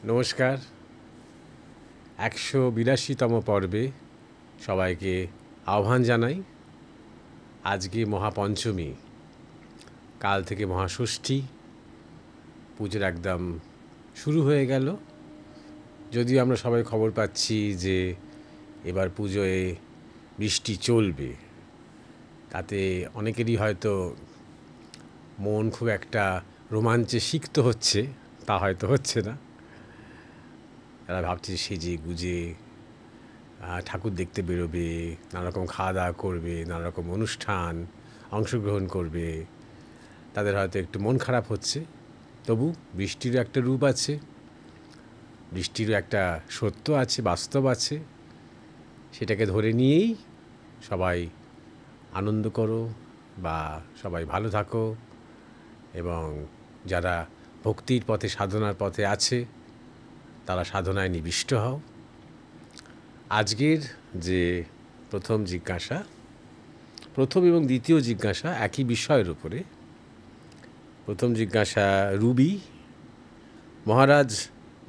নমস্কার। ১৮২তম পর্বে সবাইকে আহ্বান জানাই। আজকে মহাপঞ্চমী, কাল থেকে মহাষষ্ঠী, পুজোর একদম শুরু হয়ে গেল। যদিও আমরা সবাই খবর পাচ্ছি যে এবার পুজোয় বৃষ্টি চলবে, তাতে অনেকেরই হয়তো মন খুব একটা রোমাঞ্চে সিক্ত হচ্ছে, তা হয়তো হচ্ছে না। তারা ভাবছে সেজে গুজে ঠাকুর দেখতে বেরোবে, নানারকম খাওয়া দাওয়া করবে, নানারকম অনুষ্ঠান অংশগ্রহণ করবে। তাদের হয়তো একটু মন খারাপ হচ্ছে। তবু বৃষ্টিরও একটা রূপ আছে, বৃষ্টিরও একটা সত্য আছে, বাস্তব আছে। সেটাকে ধরে নিয়েই সবাই আনন্দ করো বা সবাই ভালো থাকো, এবং যারা ভক্তির পথে, সাধনার পথে আছে, তারা সাধনায় নিবিষ্ট হও। আজকের যে প্রথম জিজ্ঞাসা, প্রথম এবং দ্বিতীয় জিজ্ঞাসা একই বিষয়ের উপরে। প্রথম জিজ্ঞাসা রুবি: মহারাজ,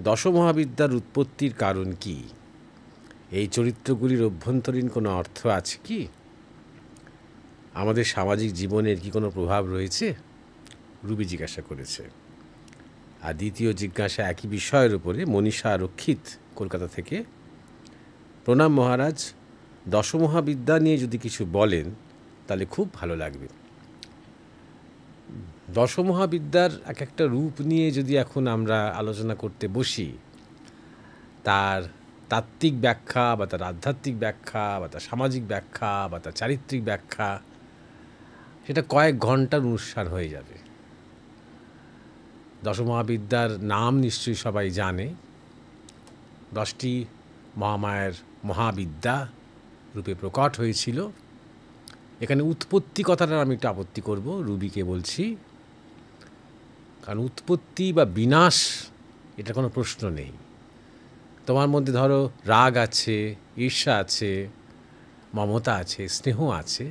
দশমহাবিদ্যার উৎপত্তির কারণ কি? এই চরিত্রগুলির অভ্যন্তরীণ কোনো অর্থ আছে কি? আমাদের সামাজিক জীবনের কি কোনো প্রভাব রয়েছে? রুবি জিজ্ঞাসা করেছে। আর দ্বিতীয় জিজ্ঞাসা একই বিষয়ের উপরে মনীষা রক্ষিত, কলকাতা থেকে: প্রণাম মহারাজ, দশমহাবিদ্যা নিয়ে যদি কিছু বলেন তাহলে খুব ভালো লাগবে। দশমহাবিদ্যার এক একটা রূপ নিয়ে যদি এখন আমরা আলোচনা করতে বসি, তার তাত্ত্বিক ব্যাখ্যা বা তার আধ্যাত্মিক ব্যাখ্যা বা তার সামাজিক ব্যাখ্যা বা তার চারিত্রিক ব্যাখ্যা, সেটা কয়েক ঘন্টার অনুষ্ঠান হয়ে যাবে। দশমহাবিদ্যার নাম নিশ্চয়ই সবাই জানে। 10টি মহামায়ার মহাবিদ্যা রূপে প্রকট হয়েছিল। এখানে উৎপত্তি কথাটার আমি একটু আপত্তি করব, রুবিকে বলছি। কারণ উৎপত্তি বা বিনাশ, এটা কোনো প্রশ্ন নেই। তোমার মধ্যে ধরো রাগ আছে, ঈর্ষা আছে, মমতা আছে, স্নেহ আছে,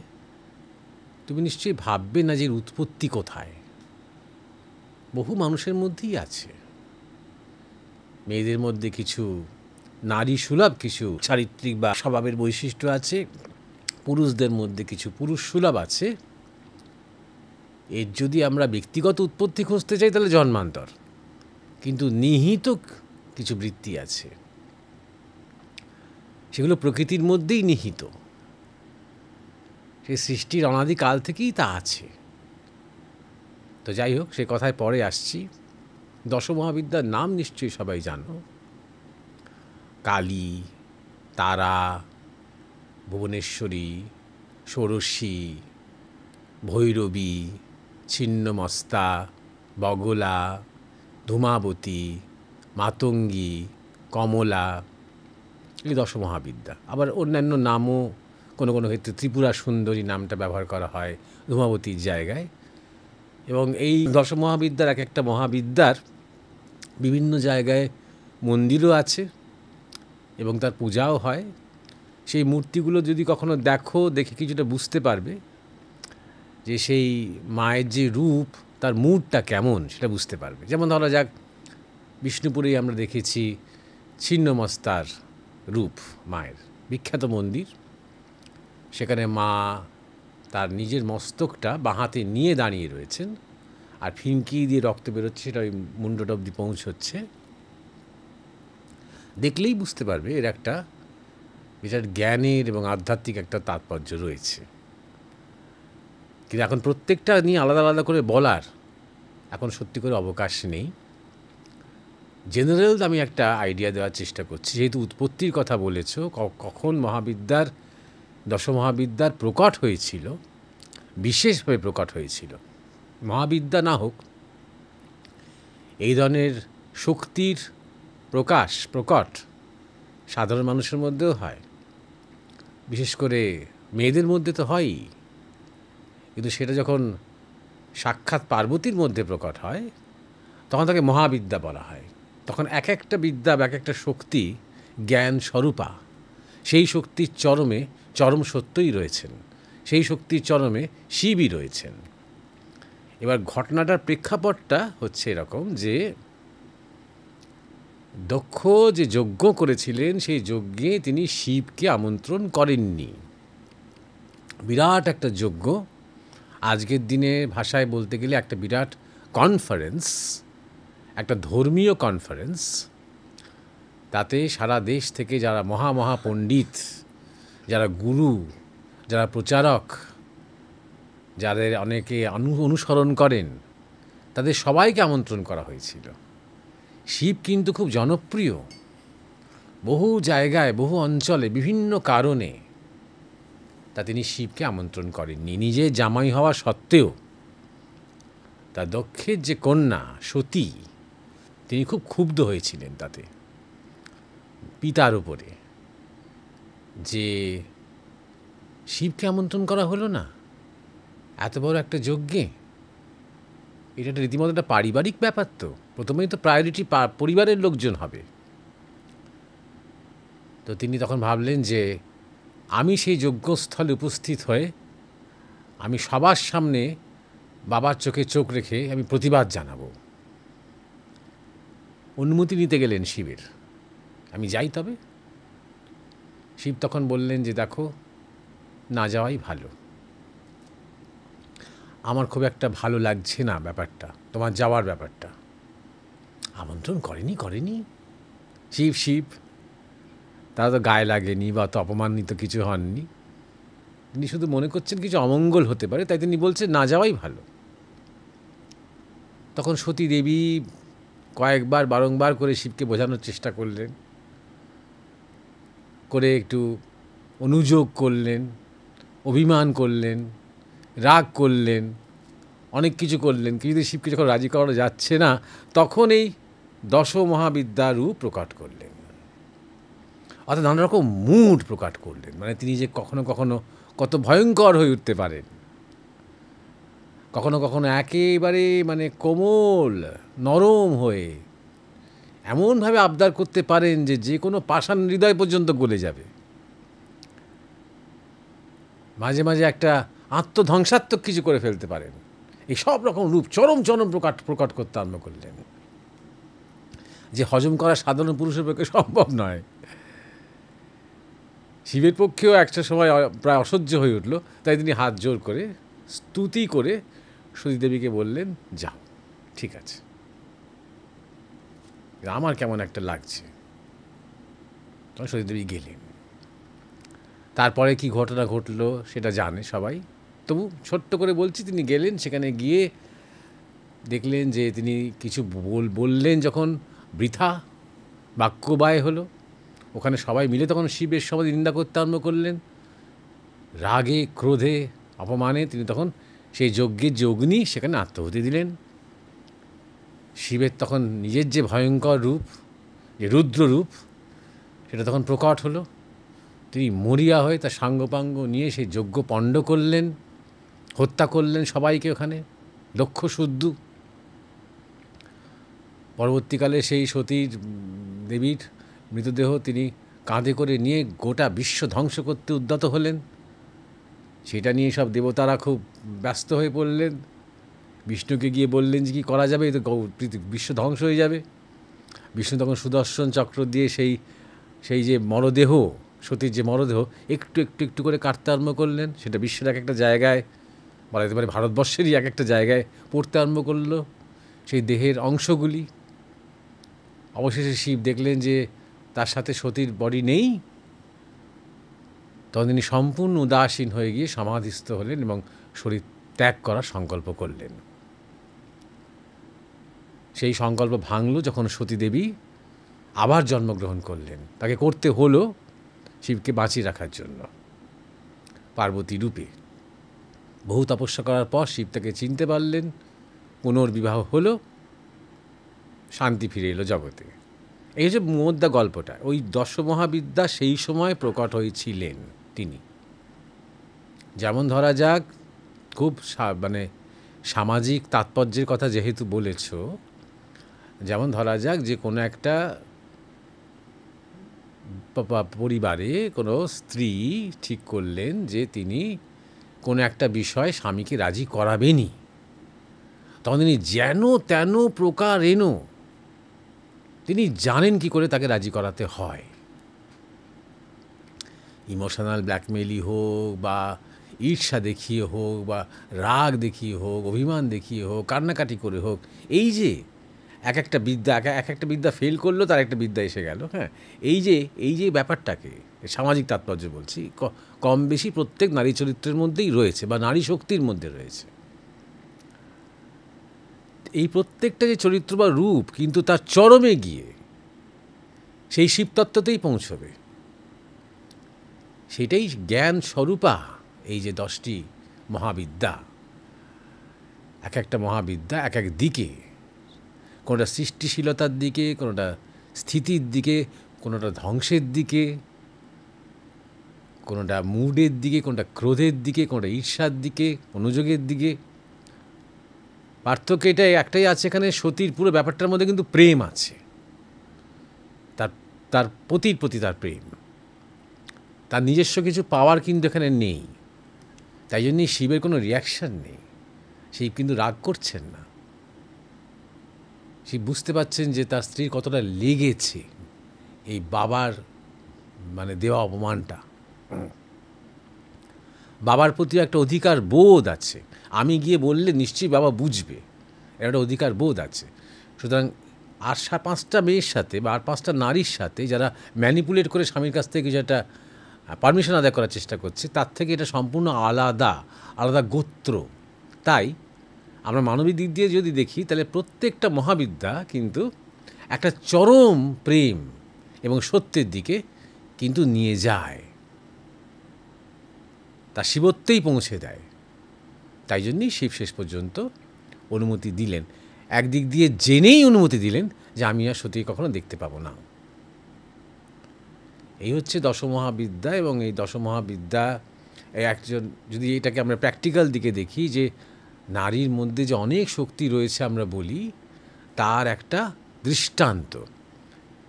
তুমি নিশ্চয়ই ভাববে না যে এর উৎপত্তি কোথায়। বহু মানুষের মধ্যেই আছে। মেয়েদের মধ্যে কিছু নারী সুলভ কিছু চারিত্রিক বা স্বভাবের বৈশিষ্ট্য আছে, পুরুষদের মধ্যে কিছু পুরুষ সুলভ আছে। এর যদি আমরা ব্যক্তিগত উৎপত্তি খুঁজতে চাই তাহলে জন্মান্তর, কিন্তু নিহিত কিছু বৃত্তি আছে, সেগুলো প্রকৃতির মধ্যেই নিহিত। সেই সৃষ্টির অনাদিকাল থেকেই তা আছে। তো যাই হোক, সে কথায় পরে আসছি। দশমহাবিদ্যার নাম নিশ্চয়ই সবাই জানো: কালী, তারা, ভুবনেশ্বরী, ষোড়শী, ভৈরবী, ছিন্নমস্তা, বগলা, ধূমাবতী, মাতঙ্গী, কমলা, এই দশমহাবিদ্যা। আবার অন্যান্য নামও কোনো কোনো ক্ষেত্রে ত্রিপুরা সুন্দরী নামটা ব্যবহার করা হয় ধূমাবতীর জায়গায়। এবং এই দশমহাবিদ্যার এক একটা মহাবিদ্যার বিভিন্ন জায়গায় মন্দিরও আছে এবং তার পূজাও হয়। সেই মূর্তিগুলো যদি কখনো দেখো, দেখে কিছুটা বুঝতে পারবে যে সেই মায়ের যে রূপ, তার মুডটা কেমন সেটা বুঝতে পারবে। যেমন ধরা যাক, বিষ্ণুপুরেই আমরা দেখেছি ছিন্নমস্তার রূপ মায়ের, বিখ্যাত মন্দির। সেখানে মা তার নিজের মস্তকটা বাঁ হাতে নিয়ে দাঁড়িয়ে রয়েছেন, আর ফিনকি দিয়ে রক্ত বেরোচ্ছে, সেটা ওই মুন্ডটা অবধি পৌঁছচ্ছে। দেখলেই বুঝতে পারবে এর একটা বিরাট জ্ঞানের এবং আধ্যাত্মিক একটা তাৎপর্য রয়েছে। কিন্তু এখন প্রত্যেকটা নিয়ে আলাদা আলাদা করে বলার এখন সত্যি করে অবকাশ নেই। জেনারেল আমি একটা আইডিয়া দেওয়ার চেষ্টা করছি। যেহেতু উৎপত্তির কথা বলেছ, কখন মহাবিদ্যার, দশমহাবিদ্যার প্রকট হয়েছিল, বিশেষভাবে প্রকট হয়েছিল। মহাবিদ্যা না হোক, এই ধরনের শক্তির প্রকট সাধারণ মানুষের মধ্যেও হয়, বিশেষ করে মেয়েদের মধ্যে তো হয়ই। কিন্তু সেটা যখন সাক্ষাৎ পার্বতীর মধ্যে প্রকট হয়, তখন তাকে মহাবিদ্যা বলা হয়। তখন এক একটা বিদ্যা বা এক একটা শক্তি জ্ঞান স্বরূপা, সেই শক্তির চরমে চরম সত্যই রয়েছেন, সেই শক্তির চরমে শিবই রয়েছেন। এবার ঘটনাটার প্রেক্ষাপটটা হচ্ছে এরকম যে দক্ষ যে যজ্ঞ করেছিলেন সেই যজ্ঞে তিনি শিবকে আমন্ত্রণ করেননি। বিরাট একটা যজ্ঞ, আজকের দিনে ভাষায় বলতে গেলে একটা বিরাট কনফারেন্স, একটা ধর্মীয় কনফারেন্স। তাতে সারা দেশ থেকে যারা মহা পণ্ডিত, যারা গুরু, যারা প্রচারক, যাদের অনেকে অনুসরণ করেন, তাদের সবাইকে আমন্ত্রণ করা হয়েছিল। শিব কিন্তু খুব জনপ্রিয় বহু জায়গায়, বহু অঞ্চলে, বিভিন্ন কারণে। তা তিনি শিবকে আমন্ত্রণ করেননি, নিজে জামাই হওয়া সত্ত্বেও। তা দক্ষের যে কন্যা সতী, তিনি খুব ক্ষুব্ধ হয়েছিলেন তাতে, পিতার উপরে, যে শিবকে আমন্ত্রণ করা হলো না এত বড় একটা যজ্ঞে। এটা একটা রীতিমতো একটা পারিবারিক ব্যাপার। তো প্রথমেই তো প্রায়োরিটি পরিবারের লোকজন হবে। তো তিনি তখন ভাবলেন যে আমি সেই যজ্ঞস্থলে উপস্থিত হয়ে আমি সবার সামনে বাবার চোখে চোখ রেখে আমি প্রতিবাদ জানাবো। অনুমতি নিতে গেলেন শিবের, আমি যাই তবে। শিব তখন বললেন যে দেখো, না যাওয়াই ভালো, আমার খুব একটা ভালো লাগছে না ব্যাপারটা, তোমার যাওয়ার ব্যাপারটা। আমন্ত্রণ করেনি শিব, তারা তো গায়ে লাগেনি বা তো অপমানিত কিছু হননি। তিনি শুধু মনে করছেন কিছু অমঙ্গল হতে পারে, তাই তিনি বলছেন না যাওয়াই ভালো। তখন সতী দেবী কয়েকবার বারংবার করে শিবকে বোঝানোর চেষ্টা করলেন, করে একটু অনুযোগ করলেন, অভিমান করলেন, রাগ করলেন, অনেক কিছু করলেন। কিন্তু শিবকে যখন রাজি করানো যাচ্ছে না, তখন এই দশ মহাবিদ্যা রূপ প্রকাট করলেন, অর্থাৎ নানা রকম মুড প্রকাট করলেন। মানে তিনি যে কখনো কখনো কত ভয়ঙ্কর হয়ে উঠতে পারেন, কখনো কখনো একেবারে মানে কোমল নরম হয়ে এমনভাবে আবদার করতে পারেন যে যে কোনো পাষাণ হৃদয় পর্যন্ত গলে যাবে। মাঝে মাঝে একটা আত্মধ্বংসাত্মক কিছু করে ফেলতে পারেন। এই সব রকম রূপ চরম প্রকাট করতে আরম্ভ করলেন, যে হজম করা সাধারণ পুরুষের পক্ষে সম্ভব নয়। শিবের পক্ষেও একটা সময় প্রায় অসহ্য হয়ে উঠল। তাই তিনি হাত জোর করে স্তুতি করে সতীদেবীকে বললেন, যাও, ঠিক আছে, আমার কেমন একটা লাগছে। তখন সতীদেবী গেলেন। তারপরে কি ঘটনা ঘটলো সেটা জানে সবাই, তবু ছোট্ট করে বলছি। তিনি গেলেন, সেখানে গিয়ে দেখলেন যে তিনি কিছু বললেন যখন বৃথা বাক্যবায় হলো। ওখানে সবাই মিলে তখন শিবের সমাধি নিন্দা করতে আরম্ভ করলেন। রাগে, ক্রোধে, অপমানে তিনি তখন সেই যজ্ঞের যে অগ্নি সেখানে আত্মাহুতি দিলেন। শিবের তখন নিজের যে ভয়ঙ্কর রূপ, যে রুদ্র রূপ, সেটা তখন প্রকট হলো। তিনি মরিয়া হয়ে তার সাঙ্গপাঙ্গ নিয়ে সেই যজ্ঞ পণ্ড করলেন, হত্যা করলেন সবাইকে ওখানে, দক্ষ শুদ্ধ। পরবর্তীকালে সেই সতীর দেবীর মৃতদেহ তিনি কাঁধে করে নিয়ে গোটা বিশ্ব ধ্বংস করতে উদ্যত হলেন। সেটা নিয়ে সব দেবতারা খুব ব্যস্ত হয়ে পড়লেন। বিষ্ণুকে গিয়ে বললেন যে কী করা যাবে, এ তো বিশ্ব ধ্বংস হয়ে যাবে। বিষ্ণু তখন সুদর্শন চক্র দিয়ে সেই যে মরদেহ, সতীর যে মরদেহ একটু একটু একটু করে কাটতে আরম্ভ করলেন। সেটা বিশ্বের এক একটা জায়গায়, বলা যেতে পারে ভারতবর্ষেরই এক একটা জায়গায় পড়তে আরম্ভ করলো সেই দেহের অংশগুলি। অবশেষে শিব দেখলেন যে তার সাথে সতীর বডি নেই। তখন তিনি সম্পূর্ণ উদাসীন হয়ে গিয়ে সমাধিস্থ হলেন এবং শরীর ত্যাগ করার সংকল্প করলেন। সেই সংকল্প ভাঙল যখন সতীদেবী আবার জন্মগ্রহণ করলেন। তাকে করতে হলো শিবকে বাঁচিয়ে রাখার জন্য, পার্বতী রূপে। বহু তপস্যা করার পর শিব তাকে চিনতে পারলেন, পুনর্বিবাহ হলো, শান্তি ফিরে এলো জগতে। এই যে মোদ্দা গল্পটা, ওই দশমহাবিদ্যা সেই সময় প্রকট হয়েছিলেন তিনি। যেমন ধরা যাক, খুব মানে সামাজিক তাৎপর্যের কথা যেহেতু বলেছ, যেমন ধরা যাক যে কোনো একটা পরিবারে কোনো স্ত্রী ঠিক করলেন যে তিনি কোনো একটা বিষয় স্বামীকে রাজি করাবেনই। তখন তিনি যেন তেন প্রকারেণ তিনি জানেন কি করে তাকে রাজি করাতে হয়। ইমোশনাল ব্ল্যাকমেলই হোক বা ঈর্ষা দেখিয়ে হোক বা রাগ দেখিয়ে হোক, অভিমান দেখিয়ে হোক, কান্নাকাটি করে হোক, এই যে এক একটা বিদ্যা এক একটা বিদ্যা ফেল করলো, তার একটা বিদ্যা এসে গেল। হ্যাঁ, এই যে ব্যাপারটাকে সামাজিক তাৎপর্য বলছি, কম বেশি প্রত্যেক নারী চরিত্রের মধ্যেই রয়েছে বা নারী শক্তির মধ্যে রয়েছে। এই প্রত্যেকটা যে চরিত্র বা রূপ কিন্তু তার চরমে গিয়ে সেই শিবতত্ত্বতেই পৌঁছবে। সেটাই জ্ঞান স্বরূপা এই যে 10টি মহাবিদ্যা। এক একটা মহাবিদ্যা এক এক দিকে, কোনোটা সৃষ্টিশীলতার দিকে, কোনোটা স্থিতির দিকে, কোনোটা ধ্বংসের দিকে, কোনোটা মুডের দিকে, কোনোটা ক্রোধের দিকে, কোনোটা ঈর্ষার দিকে, অনুযোগের দিকে। পার্থক্য এটাই একটাই আছে, এখানে সতীর পুরো ব্যাপারটার মধ্যে কিন্তু প্রেম আছে, তার পতির প্রতি তার প্রেম, তার নিজস্ব কিছু পাওয়ার কিন্তু এখানে নেই। তাই জন্যই শিবের কোনো রিয়াকশান নেই, শিব কিন্তু রাগ করছেন না। শিব বুঝতে পারছেন যে তার স্ত্রীর কতটা লেগেছে এই বাবার দেওয়া অপমানটা। বাবার প্রতি একটা অধিকার বোধ আছে, আমি গিয়ে বললে নিশ্চয়ই বাবা বুঝবে, এর একটা অধিকার বোধ আছে। সুতরাং আর 5টা মেয়ের সাথে বা আর 5টা নারীর সাথে যারা ম্যানিপুলেট করে স্বামীর কাছ থেকে যেটা পারমিশন আদায় করার চেষ্টা করছে, তার থেকে এটা সম্পূর্ণ আলাদা গোত্র। তাই আমরা মানবিক দিক দিয়ে যদি দেখি, তাহলে প্রত্যেকটা মহাবিদ্যা কিন্তু একটা চরম প্রেম এবং সত্যের দিকে কিন্তু নিয়ে যায়, তা শিবত্বেই পৌঁছে দেয়। তাই জন্যই শিব শেষ পর্যন্ত অনুমতি দিলেন, একদিক দিয়ে জেনেই অনুমতি দিলেন যে আমি আর সত্যি কখনো দেখতে পাবো না। এই হচ্ছে দশমহাবিদ্যা। এবং এই দশমহাবিদ্যা একজন, যদি এটাকে আমরা প্র্যাকটিক্যাল দিকে দেখি, যে নারীর মধ্যে যে অনেক শক্তি রয়েছে আমরা বলি, তার একটা দৃষ্টান্ত।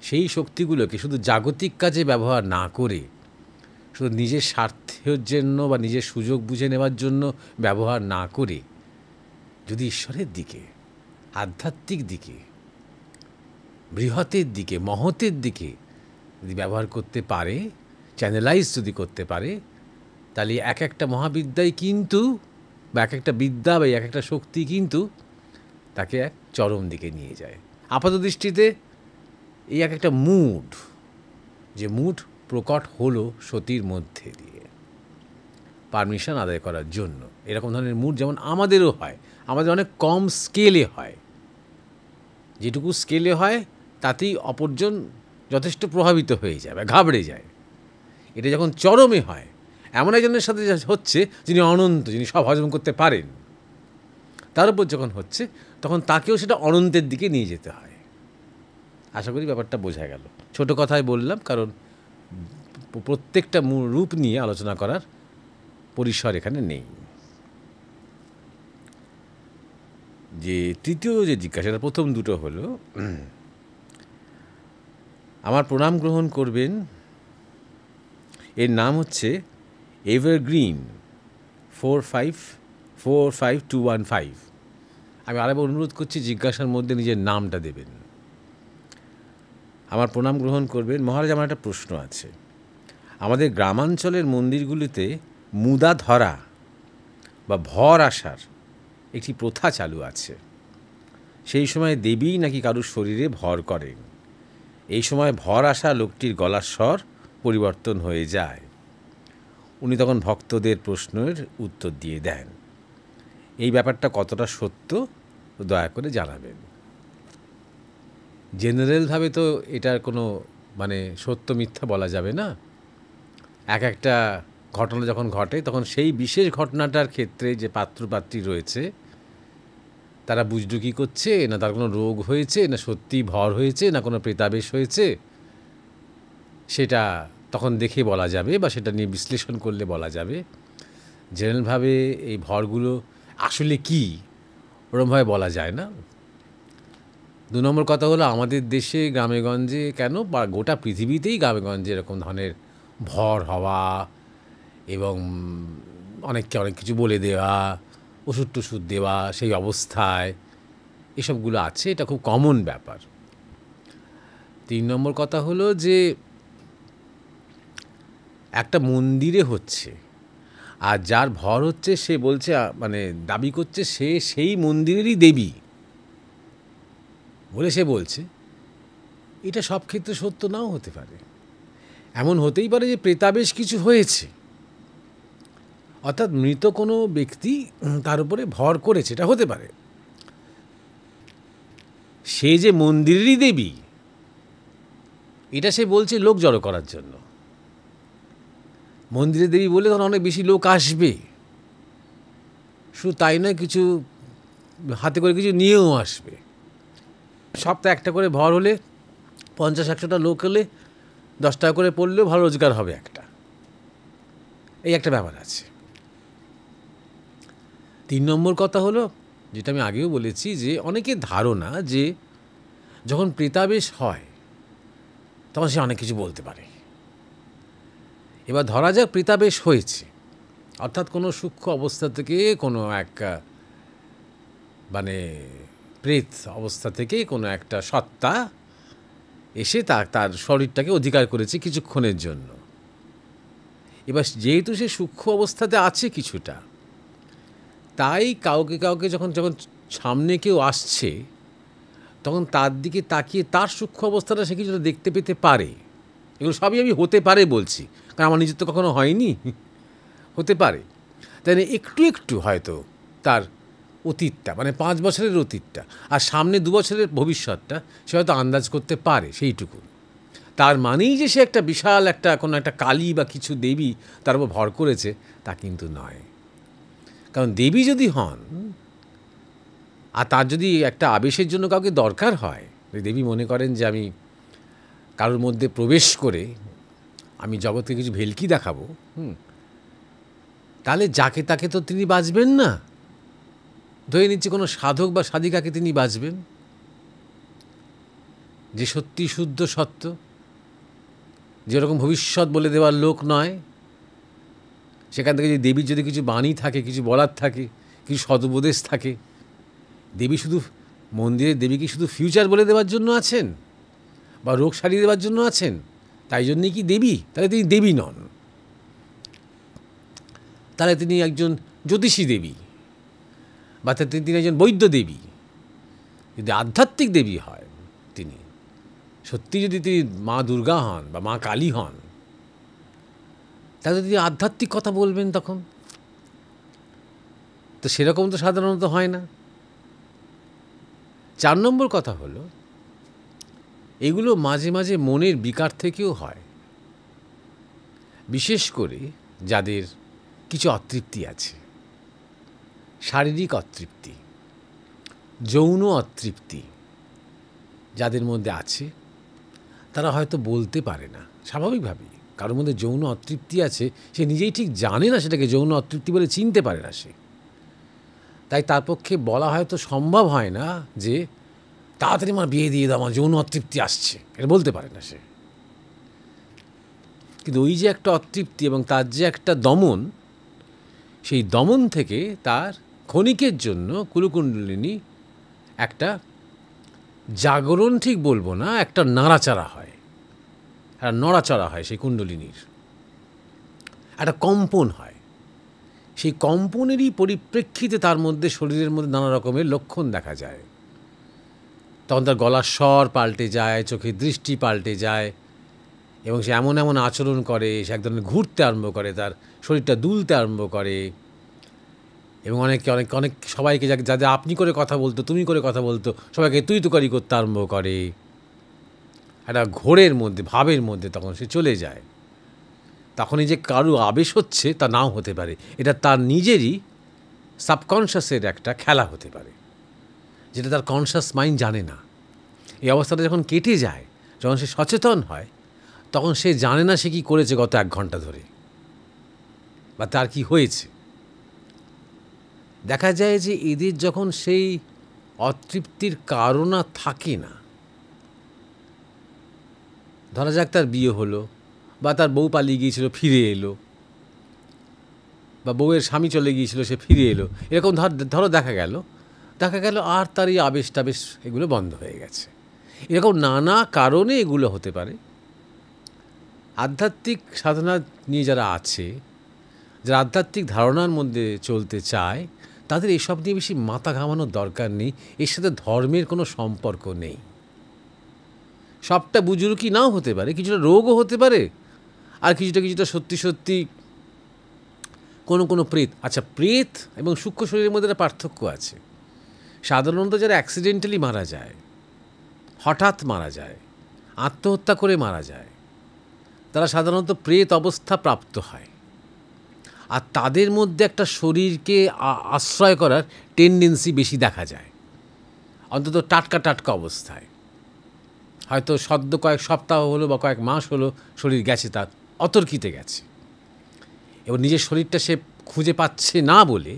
সেই শক্তিগুলোকে শুধু জাগতিক কাজে ব্যবহার না করে, শুধু নিজের স্বার্থের জন্য বা নিজের সুযোগ বুঝে নেওয়ার জন্য ব্যবহার না করে, যদি ঈশ্বরের দিকে, আধ্যাত্মিক দিকে, বৃহতের দিকে, মহতের দিকে যদি ব্যবহার করতে পারে, চ্যানেলাইজ যদি করতে পারে, তাহলে এক একটা মহাবিদ্যাই কিন্তু, বা এক একটা বিদ্যা বা এক একটা শক্তি কিন্তু তাকে এক চরম দিকে নিয়ে যায়। আপাত দৃষ্টিতে এই এক একটা মুড, যে মুড প্রকট হলো সতীর মধ্যে দিয়ে পারমিশন আদায় করার জন্য। এরকম ধরনের মুড যেমন আমাদেরও হয়, আমাদের অনেক কম স্কেলে হয়, যেটুকু স্কেলে হয় তাতেই অপরজন যথেষ্ট প্রভাবিত হয়ে যায় বা ঘাবড়ে যায়। এটা যখন চরমে হয়, এমন একজনের সাথে হচ্ছে যিনি অনন্ত, যিনি সব হজম করতে পারেন, তার উপর যখন হচ্ছে, তখন তাকেও সেটা অনন্তের দিকে নিয়ে যেতে হয়। আশা করি ব্যাপারটা বোঝা গেল। ছোট কথায় বললাম, কারণ প্রত্যেকটা রূপ নিয়ে আলোচনা করার পরিসর এখানে নেই। যে তৃতীয় যে জিজ্ঞাসাটা, প্রথম দুটো হলো, আমার প্রণাম গ্রহণ করবেন, এর নাম হচ্ছে এভারগ্রিন 454215। আমি আরেকবার অনুরোধ করছি, জিজ্ঞাসার মধ্যে নিজের নামটা দেবেন। আমার প্রণাম গ্রহণ করবেন। মহারাজ, আমার একটা প্রশ্ন আছে। আমাদের গ্রামাঞ্চলের মন্দিরগুলিতে মুদা ধরা বা ভর আসার একটি প্রথা চালু আছে। সেই সময় দেবী নাকি কারুর শরীরে ভর করেন। এই সময় ভর আসা লোকটির গলার স্বর পরিবর্তন হয়ে যায়। উনি তখন ভক্তদের প্রশ্নের উত্তর দিয়ে দেন। এই ব্যাপারটা কতটা সত্য দয়া করে জানাবেন। জেনারেলভাবে তো এটার কোনো সত্য মিথ্যা বলা যাবে না। এক একটা ঘটনা যখন ঘটে, তখন সেই বিশেষ ঘটনাটার ক্ষেত্রে যে পাত্রপাত্রী রয়েছে, তারা বুজরুকি করছে, না তার কোনো রোগ হয়েছে, না সত্যিই ভর হয়েছে, না কোনো প্রেতাবেশ হয়েছে, সেটা তখন দেখে বলা যাবে বা সেটা নিয়ে বিশ্লেষণ করলে বলা যাবে। জেনারেলভাবে এই ভরগুলো আসলে কী, ওরমভাবে বলা যায় না। 2 নম্বর কথা হলো, আমাদের দেশে গ্রামেগঞ্জে কেন, বা গোটা পৃথিবীতেই গ্রামেগঞ্জে এরকম ধরনের ভর হওয়া এবং অনেককে অনেক কিছু বলে দেওয়া, ওষুধ টষুধ দেওয়া সেই অবস্থায়, এসবগুলো আছে। এটা খুব কমন ব্যাপার। তিন নম্বর কথা হলো যে একটা মন্দিরে হচ্ছে, আর যার ভর হচ্ছে সে বলছে মানে দাবি করছে সে সেই মন্দিরেরই দেবী বলে সে বলছে। এটা সব ক্ষেত্রে সত্য নাও হতে পারে। এমন হতেই পারে যে প্রেতাবেশ কিছু হয়েছে, অর্থাৎ মৃত কোনো ব্যক্তি তার উপরে ভর করেছে, এটা হতে পারে। সে যে মন্দিরেরই দেবী এটা সে বলছে লোক জড়ো করার জন্য। মন্দিরের দেবী বলে তখন অনেক বেশি লোক আসবে, শুধু তাই নয় কিছু হাতে করে কিছু নিয়েও আসবে। সপ্তাহে একটা করে ভর হলে 50-100টা লোক হলে 10 টাকা করে পড়লেও ভালো রোজগার হবে একটা, এই একটা ব্যাপার আছে। 3 নম্বর কথা হলো যেটা আমি আগেও বলেছি যে অনেকের ধারণা যে যখন প্রেতাবেশ হয় তখন সে অনেক কিছু বলতে পারে। এবার ধরা যাক প্রেতাবেশ হয়েছে, অর্থাৎ কোনো সূক্ষ্ম অবস্থা থেকে কোনো এক মানে প্রেত অবস্থা থেকে কোনো একটা সত্তা এসে তার শরীরটাকে অধিকার করেছে কিছুক্ষণের জন্য। এবার যেহেতু সে সূক্ষ্ম অবস্থাতে আছে কিছুটা, তাই কাউকে কাউকে যখন সামনে কেউ আসছে তখন তার দিকে তাকিয়ে তার সূক্ষ্ম অবস্থাটা সে কিছুটা দেখতে পেতে পারে। এগুলো সবই আমি হতে পারে বলছি, কারণ আমার নিজের তো কখনো হয়নি, হতে পারে। তাই একটু একটু হয়তো তার অতীতটা মানে 5 বছরের অতীতটা আর সামনে 2 বছরের ভবিষ্যৎটা সে হয়তো আন্দাজ করতে পারে, সেইটুকু। তার মানেই যে সে একটা বিশাল একটা কোনো একটা কালী বা কিছু দেবী তার উপর ভর করেছে তা কিন্তু নয়। কারণ দেবী যদি হন আর তার যদি একটা আবেশের জন্য কাউকে দরকার হয়, দেবী মনে করেন যে আমি কারোর মধ্যে প্রবেশ করে আমি জগৎকে কিছু ভেলকি দেখাবো, তাহলে যাকে তাকে তো তিনি বাঁচবেন না। ধরে নিচ্ছে কোনো সাধক বা সাধিকাকে তিনি বাঁচবেন, যে সত্যি শুদ্ধ সত্য, যেরকম ভবিষ্যৎ বলে দেওয়ার লোক নয়। সেখান থেকে যদি দেবীর যদি কিছু বাণী থাকে, কিছু বলার থাকে, কিছু সদুপদেশ থাকে, দেবী শুধু মন্দিরের দেবী কি শুধু ফিউচার বলে দেওয়ার জন্য আছেন বা রোগ সারিয়ে দেওয়ার জন্য আছেন তাই জন্যই কি দেবী? তাহলে তিনি দেবী নন, তাহলে তিনি একজন জ্যোতিষী দেবী বা তিনি একজন বৈদ্য দেবী। যদি আধ্যাত্মিক দেবী হয় তিনি, সত্যি যদি তিনি মা দুর্গা হন বা মা কালী হন, তাহলে তিনি আধ্যাত্মিক কথা বলবেন তখন। তো সেরকম তো সাধারণত হয় না। 4 নম্বর কথা হলো এগুলো মাঝে মাঝে মনের বিকার থেকেও হয়, বিশেষ করে যাদের কিছু অতৃপ্তি আছে, শারীরিক অতৃপ্তি, যৌন অতৃপ্তি যাদের মধ্যে আছে, তারা হয়তো বলতে পারে না স্বাভাবিকভাবেই। কারোর মধ্যে যৌন অতৃপ্তি আছে, সে নিজেই ঠিক জানে না সেটাকে যৌন অতৃপ্তি বলে চিনতে পারে না সে, তাই তার পক্ষে বলা হয়তো সম্ভব হয় না যে তাড়াতাড়ি আমার বিয়ে দিয়ে দাও, আমার যৌন অতৃপ্তি আসছে, এটা বলতে পারে না সে। কিন্তু ওই যে একটা অতৃপ্তি এবং তার যে একটা দমন, সেই দমন থেকে তার ক্ষণিকের জন্য কুলকুণ্ডলিনী একটা জাগরণ ঠিক বলবো না, একটা নাড়াচাড়া হয়, একটা নড়াচড়া হয়, সেই কুণ্ডলিনীর একটা কম্পন হয়। সেই কম্পনেরই পরিপ্রেক্ষিতে তার মধ্যে শরীরের মধ্যে নানা রকমের লক্ষণ দেখা যায়। তখন তার গলার স্বর পাল্টে যায়, চোখের দৃষ্টি পাল্টে যায় এবং সে এমন এমন আচরণ করে, সে এক ধরনের ঘুরতে আরম্ভ করে, তার শরীরটা দুলতে আরম্ভ করে এবং অনেক সবাইকে যাদের আপনি করে কথা বলতো, তুমি করে কথা বলতো, সবাইকে তুই তুকারি করতে আরম্ভ করে। একটা ঘোরের মধ্যে, ভাবের মধ্যে তখন সে চলে যায়। তখনই যে কারো আবেশ হচ্ছে তা নাও হতে পারে, এটা তার নিজেরই সাবকনশাসের একটা খেলা হতে পারে, যেটা তার কনশাস মাইন্ড জানে না। এই অবস্থাটা যখন কেটে যায়, যখন সে সচেতন হয়, তখন সে জানে না সে কী করেছে গত 1 ঘন্টা ধরে বা তার কি হয়েছে। দেখা যায় যে এদের যখন সেই অতৃপ্তির কারণ থাকে না, ধরা যাক তার বিয়ে হলো বা তার বউ পালিয়ে গিয়েছিল ফিরে এলো, বা বউয়ের স্বামী চলে গিয়েছিল সে ফিরে এলো, এরকম ধরো দেখা গেল আর তার এই আবেশ টাবেশ এগুলো বন্ধ হয়ে গেছে। এরকম নানা কারণে এগুলো হতে পারে। আধ্যাত্মিক সাধনা নিয়ে যারা আছে, যারা আধ্যাত্মিক ধারণার মধ্যে চলতে চায়, তাদের এসব নিয়ে বেশি মাথা ঘামানোর দরকার নেই। এর সাথে ধর্মের কোনো সম্পর্ক নেই। সবটা বুজুর্গি নাও হতে পারে, কিছুটা রোগও হতে পারে, আর কিছুটা সত্যি সত্যি কোনো প্রেত। আচ্ছা, প্রেত এবং সূক্ষ্ম শরীরের মধ্যে একটা পার্থক্য আছে। সাধারণত যারা অ্যাক্সিডেন্টালি মারা যায়, হঠাৎ মারা যায়, আত্মহত্যা করে মারা যায়, তারা সাধারণত প্রেত অবস্থা প্রাপ্ত হয়। আর তাদের মধ্যে একটা শরীরকে আশ্রয় করার টেন্ডেন্সি বেশি দেখা যায়, অন্তত টাটকা অবস্থায়। হয়তো সদ্য কয়েক সপ্তাহ হলো বা কয়েক মাস হলো শরীর গেছে, তার অতর্কিতে গেছে, এবং নিজের শরীরটা সে খুঁজে পাচ্ছে না বলে,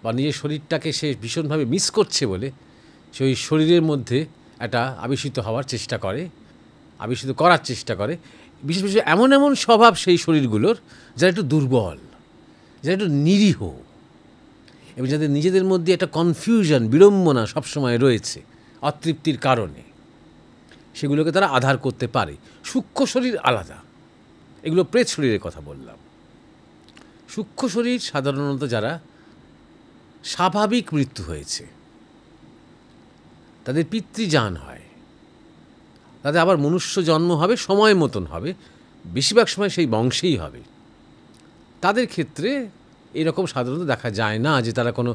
বা নিজের শরীরটাকে সে ভীষণভাবে মিস করছে বলে, সে ওই শরীরের মধ্যে একটা আবিষ্কৃত হওয়ার চেষ্টা করে, আবিষ্কৃত করার চেষ্টা করে। বিশেষ এমন স্বভাব সেই শরীরগুলোর যারা একটু দুর্বল, যারা একটু নিরীহ, এবং যাদের নিজেদের মধ্যে একটা কনফিউশন, বিড়ম্বনা সবসময় রয়েছে অতৃপ্তির কারণে, সেগুলোকে তারা আধার করতে পারে। সূক্ষ্ম শরীর আলাদা, এগুলো প্রেত শরীরের কথা বললাম। সূক্ষ্ম শরীর সাধারণত যারা স্বাভাবিক মৃত্যু হয়েছে, তাদের পিতৃযান হয়, তাদের আবার মনুষ্য জন্ম হবে, সময় মতন হবে, বেশিরভাগ সময় সেই বংশেই হবে। তাদের ক্ষেত্রে এরকম সাধারণত দেখা যায় না যে তারা কোনো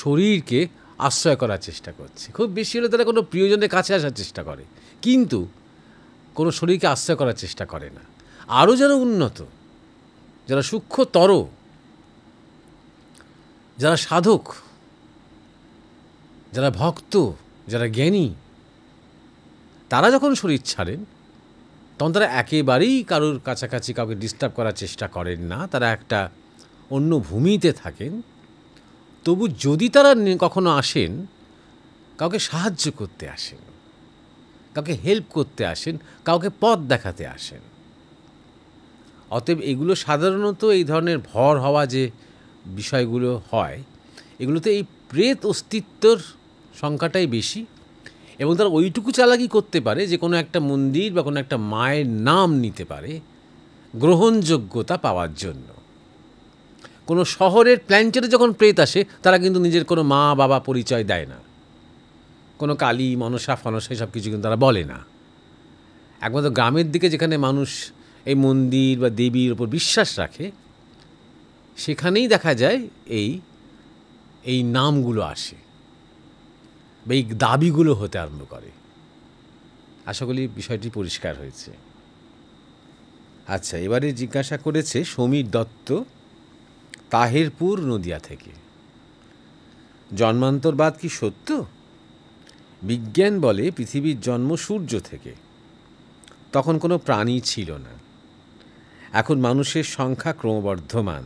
শরীরকে আশ্রয় করার চেষ্টা করছে। খুব বেশি হলে তারা কোনো প্রিয়জনের কাছে আসার চেষ্টা করে, কিন্তু কোনো শরীরকে আশ্রয় করার চেষ্টা করে না। আরও যারা উন্নত, যারা সূক্ষ্মতর, যারা সাধক, যারা ভক্ত, যারা জ্ঞানী, তারা যখন শরীর ছাড়েন, তখন তারা একেবারেই কারোর কাছাকাছি কাউকে ডিস্টার্ব করার চেষ্টা করেন না। তারা একটা অন্য ভূমিতে থাকেন। তবু যদি তারা কখনো আসেন, কাউকে সাহায্য করতে আসেন, কাউকে হেল্প করতে আসেন, কাউকে পথ দেখাতে আসেন। অতএব এগুলো সাধারণত এই ধরনের ভর হওয়া যে বিষয়গুলো হয়, এগুলোতে এই প্রেত অস্তিত্বর সংখ্যাটাই বেশি, এবং তারা ওইটুকু চালাকি করতে পারে যে কোনো একটা মন্দির বা কোনো একটা মায়ের নাম নিতে পারে গ্রহণযোগ্যতা পাওয়ার জন্য। কোনো শহরের প্ল্যান্টেরে যখন প্রেত আসে, তারা কিন্তু নিজের কোনো মা বাবা পরিচয় দেয় না, কোনো কালী মনসা ফনসা এসব কিছু কিন্তু তারা বলে না। একমাত্র গ্রামের দিকে যেখানে মানুষ এই মন্দির বা দেবীর ওপর বিশ্বাস রাখে, সেখানেই দেখা যায় এই নামগুলো আসে বা এই দাবিগুলো হতে আরম্ভ করে। আশা করি বিষয়টি পরিষ্কার হয়েছে। আচ্ছা, এবারে জিজ্ঞাসা করেছে সমীর দত্ত, তাহেরপুর, নদিয়া থেকে। জন্মান্তরবাদ কি সত্য? বিজ্ঞান বলে পৃথিবীর জন্ম সূর্য থেকে, তখন কোনো প্রাণী ছিল না। এখন মানুষের সংখ্যা ক্রমবর্ধমান,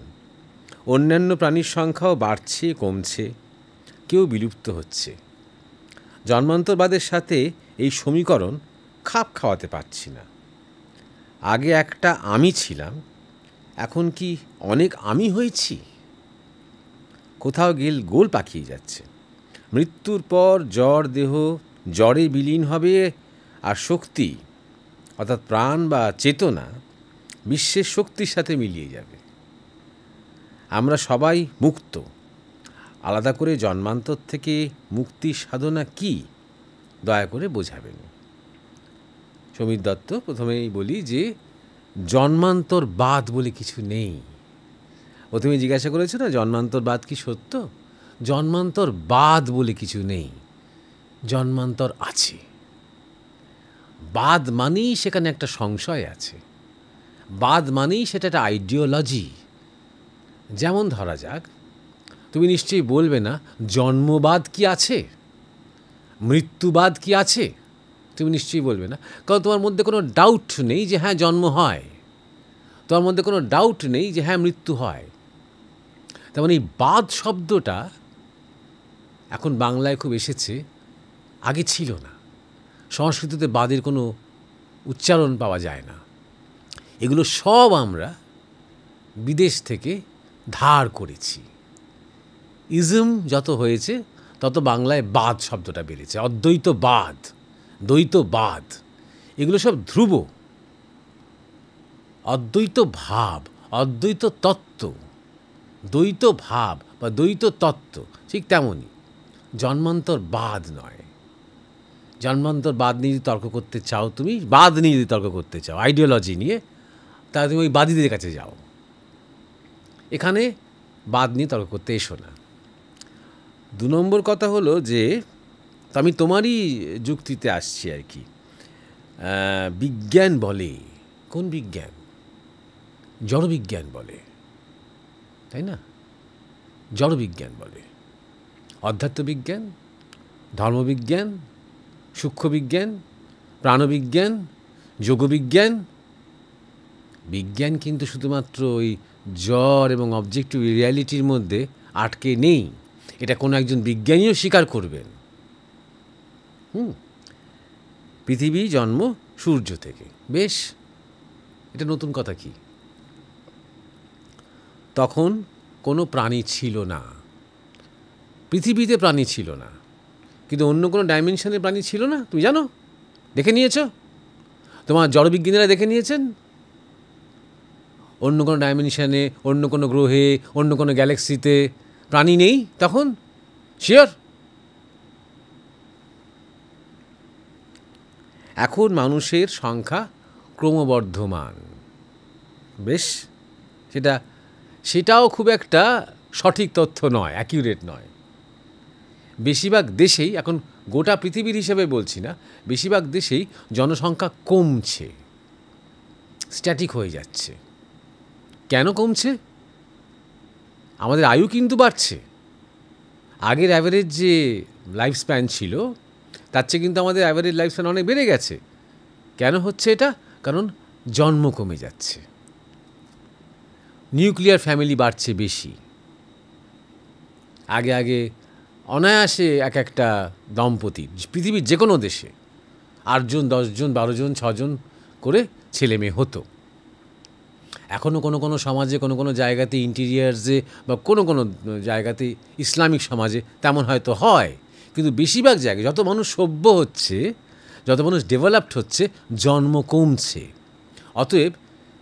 অন্যান্য প্রাণীর সংখ্যাও বাড়ছে কমছে, কেউ বিলুপ্ত হচ্ছে। জন্মান্তরবাদের সাথে এই সমীকরণ খাপ খাওয়াতে পারছি না। আগে একটা আমি ছিলাম, এখন কি অনেক আমি হয়েছি? কোথাও গোল পাকিয়ে যাচ্ছে। মৃত্যুর পর জড় দেহ জড়ে বিলীন হবে, আর শক্তি অর্থাৎ প্রাণ বা চেতনা বিশ্বের শক্তির সাথে মিলিয়ে যাবে। আমরা সবাই মুক্ত। আলাদা করে জন্মান্তর থেকে মুক্তির সাধনা কি, দয়া করে বোঝাবেন। সমীর দত্ত, প্রথমেই বলি যে জন্মান্তরবাদ বলে কিছু নেই। প্রথমে জিজ্ঞাসা করেছো না জন্মান্তরবাদ কি সত্য? জন্মান্তরবাদ বলে কিছু নেই, জন্মান্তর আছে। বাদ মানেই সেখানে একটা সংশয় আছে, বাদ মানেই সেটা একটা আইডিওলজি। যেমন ধরা যাক, তুমি নিশ্চয়ই বলবে না জন্মবাদ কি আছে, মৃত্যুবাদ কি আছে, তুমি নিশ্চয়ই বলবে না, কারণ তোমার মধ্যে কোনো ডাউট নেই যে হ্যাঁ জন্ম হয়, তোমার মধ্যে কোনো ডাউট নেই যে হ্যাঁ মৃত্যু হয়। তেমন এই বাদ শব্দটা এখন বাংলায় খুব এসেছে, আগে ছিল না। সংস্কৃতিতে বাদের কোনো উচ্চারণ পাওয়া যায় না। এগুলো সব আমরা বিদেশ থেকে ধার করেছি। ইজম যত হয়েছে তত বাংলায় বাদ শব্দটা বেড়েছে। অদ্বৈতবাদ, দ্বৈতবাদ, এগুলো সব ধ্রুব। অদ্বৈত ভাব, অদ্বৈত তত্ত্ব, দ্বৈত ভাব বা দ্বৈত তত্ত্ব ঠিক তেমনই। জন্মান্তরবাদ নয়। জন্মান্তরবাদ নিয়ে যদি তর্ক করতে চাও, তুমি বাদ নিয়ে যদি তর্ক করতে চাও, আইডিওলজি নিয়ে, তাহলে তুমি ওই বাদীদের কাছে যাও। এখানে বাদ নিয়ে তর্ক করতে এসো না। 2 নম্বর কথা হলো যে, তো আমি তোমারই যুক্তিতে আসছি আর কি। বিজ্ঞান বলে, কোন বিজ্ঞান? জড়বিজ্ঞান বলে, তাই না? জড়বিজ্ঞান বলে। অধ্যাত্মবিজ্ঞান, ধর্মবিজ্ঞান, সূক্ষ্মবিজ্ঞান, প্রাণবিজ্ঞান, যোগবিজ্ঞান। বিজ্ঞান কিন্তু শুধুমাত্র ওই জ্বর এবং অবজেক্টিভ রিয়ালিটির মধ্যে আটকে নেই। এটা কোনো একজন বিজ্ঞানীও স্বীকার করবেন। পৃথিবী জন্ম সূর্য থেকে, বেশ, এটা নতুন কথা কি? তখন কোনো প্রাণী ছিল না, পৃথিবীতে প্রাণী ছিল না, কিন্তু অন্য কোনো ডাইমেনশনের প্রাণী ছিল না। তুমি জানো, দেখে নিয়েছ, তোমার জড়বিজ্ঞানীরা দেখে নিয়েছেন। অন্য কোনো ডাইমেনশনে, অন্য কোনো গ্রহে, অন্য কোনো গ্যালাক্সিতে প্রাণী নেই তখন, শিওর? এখন মানুষের সংখ্যা ক্রমবর্ধমান, বেশ, সেটাও খুব একটা সঠিক তথ্য নয়, অ্যাকিউরেট নয়। বেশিরভাগ দেশেই, এখন গোটা পৃথিবীর হিসেবে বলছি না, বেশিরভাগ দেশেই জনসংখ্যা কমছে, স্ট্যাটিক হয়ে যাচ্ছে। কেন কমছে? আমাদের আয়ু কিন্তু বাড়ছে। আগের অ্যাভারেজ যে লাইফ স্প্যান ছিল, তার চেয়ে কিন্তু আমাদের অ্যাভারেজ লাইফ স্প্যান অনেক বেড়ে গেছে। কেন হচ্ছে এটা? কারণ জন্ম কমে যাচ্ছে, নিউক্লিয়ার ফ্যামিলি বাড়ছে বেশি। আগে অনায়াসে একটা দম্পতি পৃথিবীর যে কোনো দেশে 8 জন, 10 জন, 12 জন, 6 জন করে ছেলে মেয়ে হতো। এখনও কোনো সমাজে, কোনো জায়গাতে, ইন্টিরিয়ার্সে বা কোনো জায়গাতে, ইসলামিক সমাজে তেমন হয়তো হয়, কিন্তু বেশিরভাগ জায়গায় যত মানুষ সভ্য হচ্ছে, যত মানুষ ডেভেলপড হচ্ছে, জন্ম কমছে। অতএব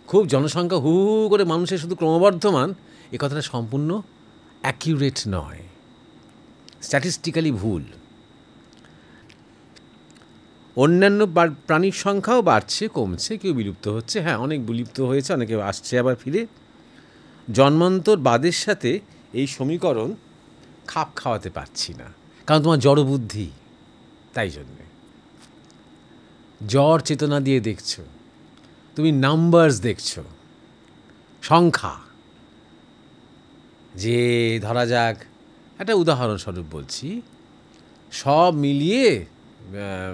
খুব জনসংখ্যা হু করে মানুষের শুধু ক্রমবর্ধমান, এ কথাটা সম্পূর্ণ অ্যাকিউরেট নয়, স্ট্যাটিস্টিক্যালি ভুল। অন্যান্য প্রাণীর সংখ্যাও বাড়ছে, কমছে, কেউ বিলুপ্ত হচ্ছে। হ্যাঁ, অনেক বিলুপ্ত হয়েছে, অনেকে আসছে আবার ফিরে। জন্মান্তরবাদের সাথে এই সমীকরণ খাপ খাওয়াতে পারছি না, কারণ তোমার জড়বুদ্ধি, তাই জন্যে জড় চেতনা দিয়ে দেখছো, তুমি নাম্বারস দেখছো, সংখ্যা। যে ধরা যাক, একটা উদাহরণস্বরূপ বলছি, সব মিলিয়ে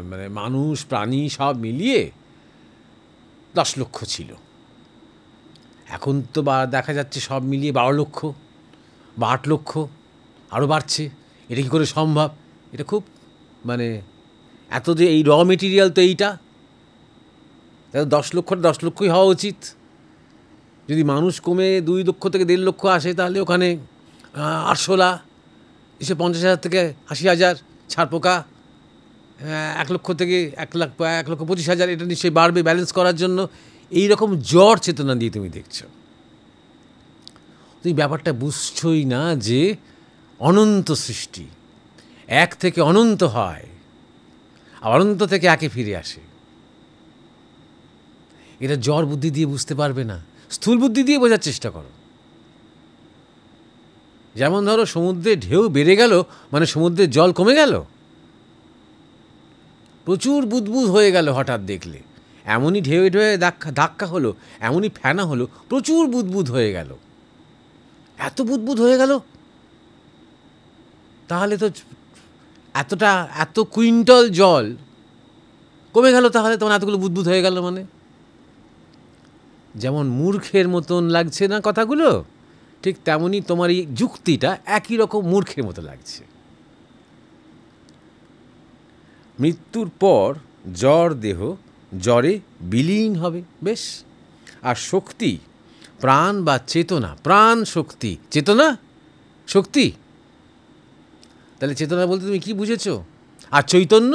মানে মানুষ, প্রাণী সব মিলিয়ে 10 লক্ষ ছিল। এখন তো দেখা যাচ্ছে সব মিলিয়ে 12 লক্ষ বা 8 লক্ষ, আরও বাড়ছে। এটা কী করে সম্ভব? এটা খুব মানে এত যে এই র মেটেরিয়াল তো এইটা, 10 লক্ষটা 10 লক্ষই হওয়া উচিত। যদি মানুষ কমে 2 লক্ষ থেকে 1.5 লক্ষ আসে, তাহলে ওখানে আরশোলা এসে 50,000 থেকে 80,000 ছাড় পোকা, 1 লক্ষ থেকে 1,25,000, এটা নিশ্চয়ই বাড়বে ব্যালেন্স করার জন্য। এই রকম জড় চেতনা দিয়ে তুমি দেখছো, তুমি ব্যাপারটা বুঝছই না যে অনন্ত সৃষ্টি, 1 থেকে অনন্ত হয়, আর অনন্ত থেকে 1-এ ফিরে আসে। এটা জড় বুদ্ধি দিয়ে বুঝতে পারবে না, স্থূল বুদ্ধি দিয়ে বোঝার চেষ্টা করো। যেমন ধরো, সমুদ্রে ঢেউ বেড়ে গেল মানে সমুদ্রের জল কমে গেল? প্রচুর বুদবুদ হয়ে গেল হঠাৎ দেখলে, এমনই ঢেউ ধাক্কা হলো, এমনই ফেনা হলো, প্রচুর বুদবুদ হয়ে গেল। এত বুদবুদ হয়ে গেল, তাহলে তো এত কুইন্টাল জল কমে গেল, তাহলে তখন এতগুলো বুদবুদ হয়ে গেল মানে। যেমন মূর্খের মতন লাগছে না কথাগুলো, ঠিক তেমনই তোমার এই যুক্তিটা একই রকম মূর্খের মতো লাগছে। মৃত্যুর পর জড় দেহ জড়ে বিলীন হবে, বেশ। আর শক্তি, প্রাণ বা চেতনা, প্রাণ শক্তি, চেতনা শক্তি, তাহলে চেতনা বলতে তুমি কি বুঝেছো? আর চৈতন্য,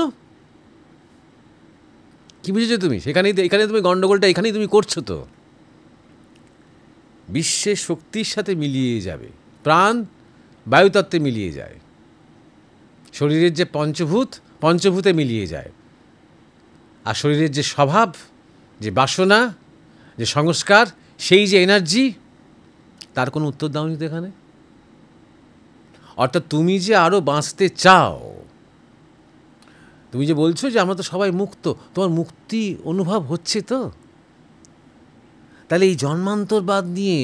কী বুঝেছো তুমি? এখানে তুমি গণ্ডগোলটা এখানেই তুমি করছো তো। বিশ্বের শক্তির সাথে মিলিয়ে যাবে, প্রাণ বায়ুতত্ত্বে মিলিয়ে যায়, শরীরের যে পঞ্চভূতে মিলিয়ে যায়, আর শরীরের যে স্বভাব, যে বাসনা, যে সংস্কার, সেই যে এনার্জি, তার কোনো উত্তর দাওনি তো এখানে। অর্থাৎ তুমি যে আরও বাঁচতে চাও, তুমি যে বলছো যে আমরা তো সবাই মুক্ত, তোমার মুক্তি অনুভব হচ্ছে তো? তাহলে এই জন্মান্তরবাদ নিয়ে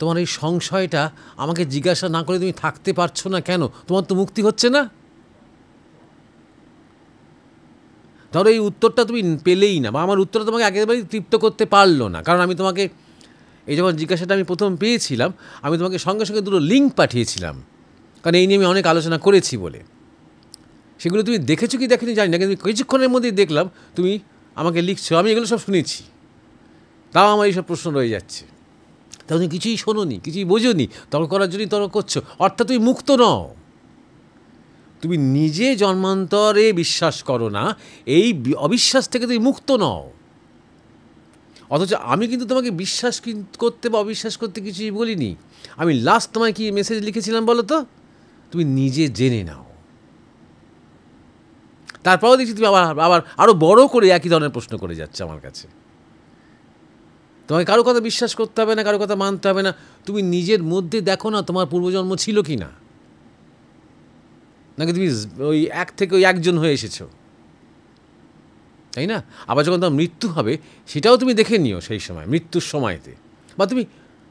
তোমার এই সংশয়টা আমাকে জিজ্ঞাসা না করে তুমি থাকতে পারছো না কেন? তোমার তো মুক্তি হচ্ছে না। ধরো এই উত্তরটা তুমি পেলেই না, বা আমার উত্তরটা তোমাকে একেবারেই তৃপ্ত করতে পারলো না, কারণ আমি তোমাকে এই যখন জিজ্ঞাসাটা আমি প্রথম পেয়েছিলাম, আমি তোমাকে সঙ্গে সঙ্গে দুটো লিঙ্ক পাঠিয়েছিলাম, কারণ এই নিয়ে আমি অনেক আলোচনা করেছি বলে। সেগুলো তুমি দেখেছো কি দেখেনি জানি না, কিন্তু কিছুক্ষণের মধ্যেই দেখলাম তুমি আমাকে লিখছো, আমি এগুলো সব শুনেছি, তাও আমার এইসব প্রশ্ন রয়ে যাচ্ছে। তা তুমি কিছুই শোনোনি, কিছুই বোঝোনি, তর্ক করার জন্যই তর্ক করছো। অর্থাৎ তুমি মুক্ত নও, তুমি নিজে জন্মান্তরে বিশ্বাস করো না, এই অবিশ্বাস থেকে তুমি মুক্ত নও। অথচ আমি কিন্তু তোমাকে বিশ্বাস করতে বা অবিশ্বাস করতে কিছুই বলিনি। আমি লাস্ট তোমায় কি মেসেজ লিখেছিলাম বলো তো? তুমি নিজে জেনে নাও। তারপরেও দেখছি তুমি আবার আরও বড় করে একই ধরনের প্রশ্ন করে যাচ্ছে আমার কাছে। তোমাকে কারো কথা বিশ্বাস করতে হবে না, কারো কথা মানতে হবে না। তুমি নিজের মধ্যে দেখো না তোমার পূর্বজন্ম ছিল কি না, নাকি তুমি ওই এক থেকে ওই একজন হয়ে এসেছো, তাই না? আবার যখন তোমার মৃত্যু হবে সেটাও তুমি দেখে নিও, সেই সময় মৃত্যুর সময়তে, বা তুমি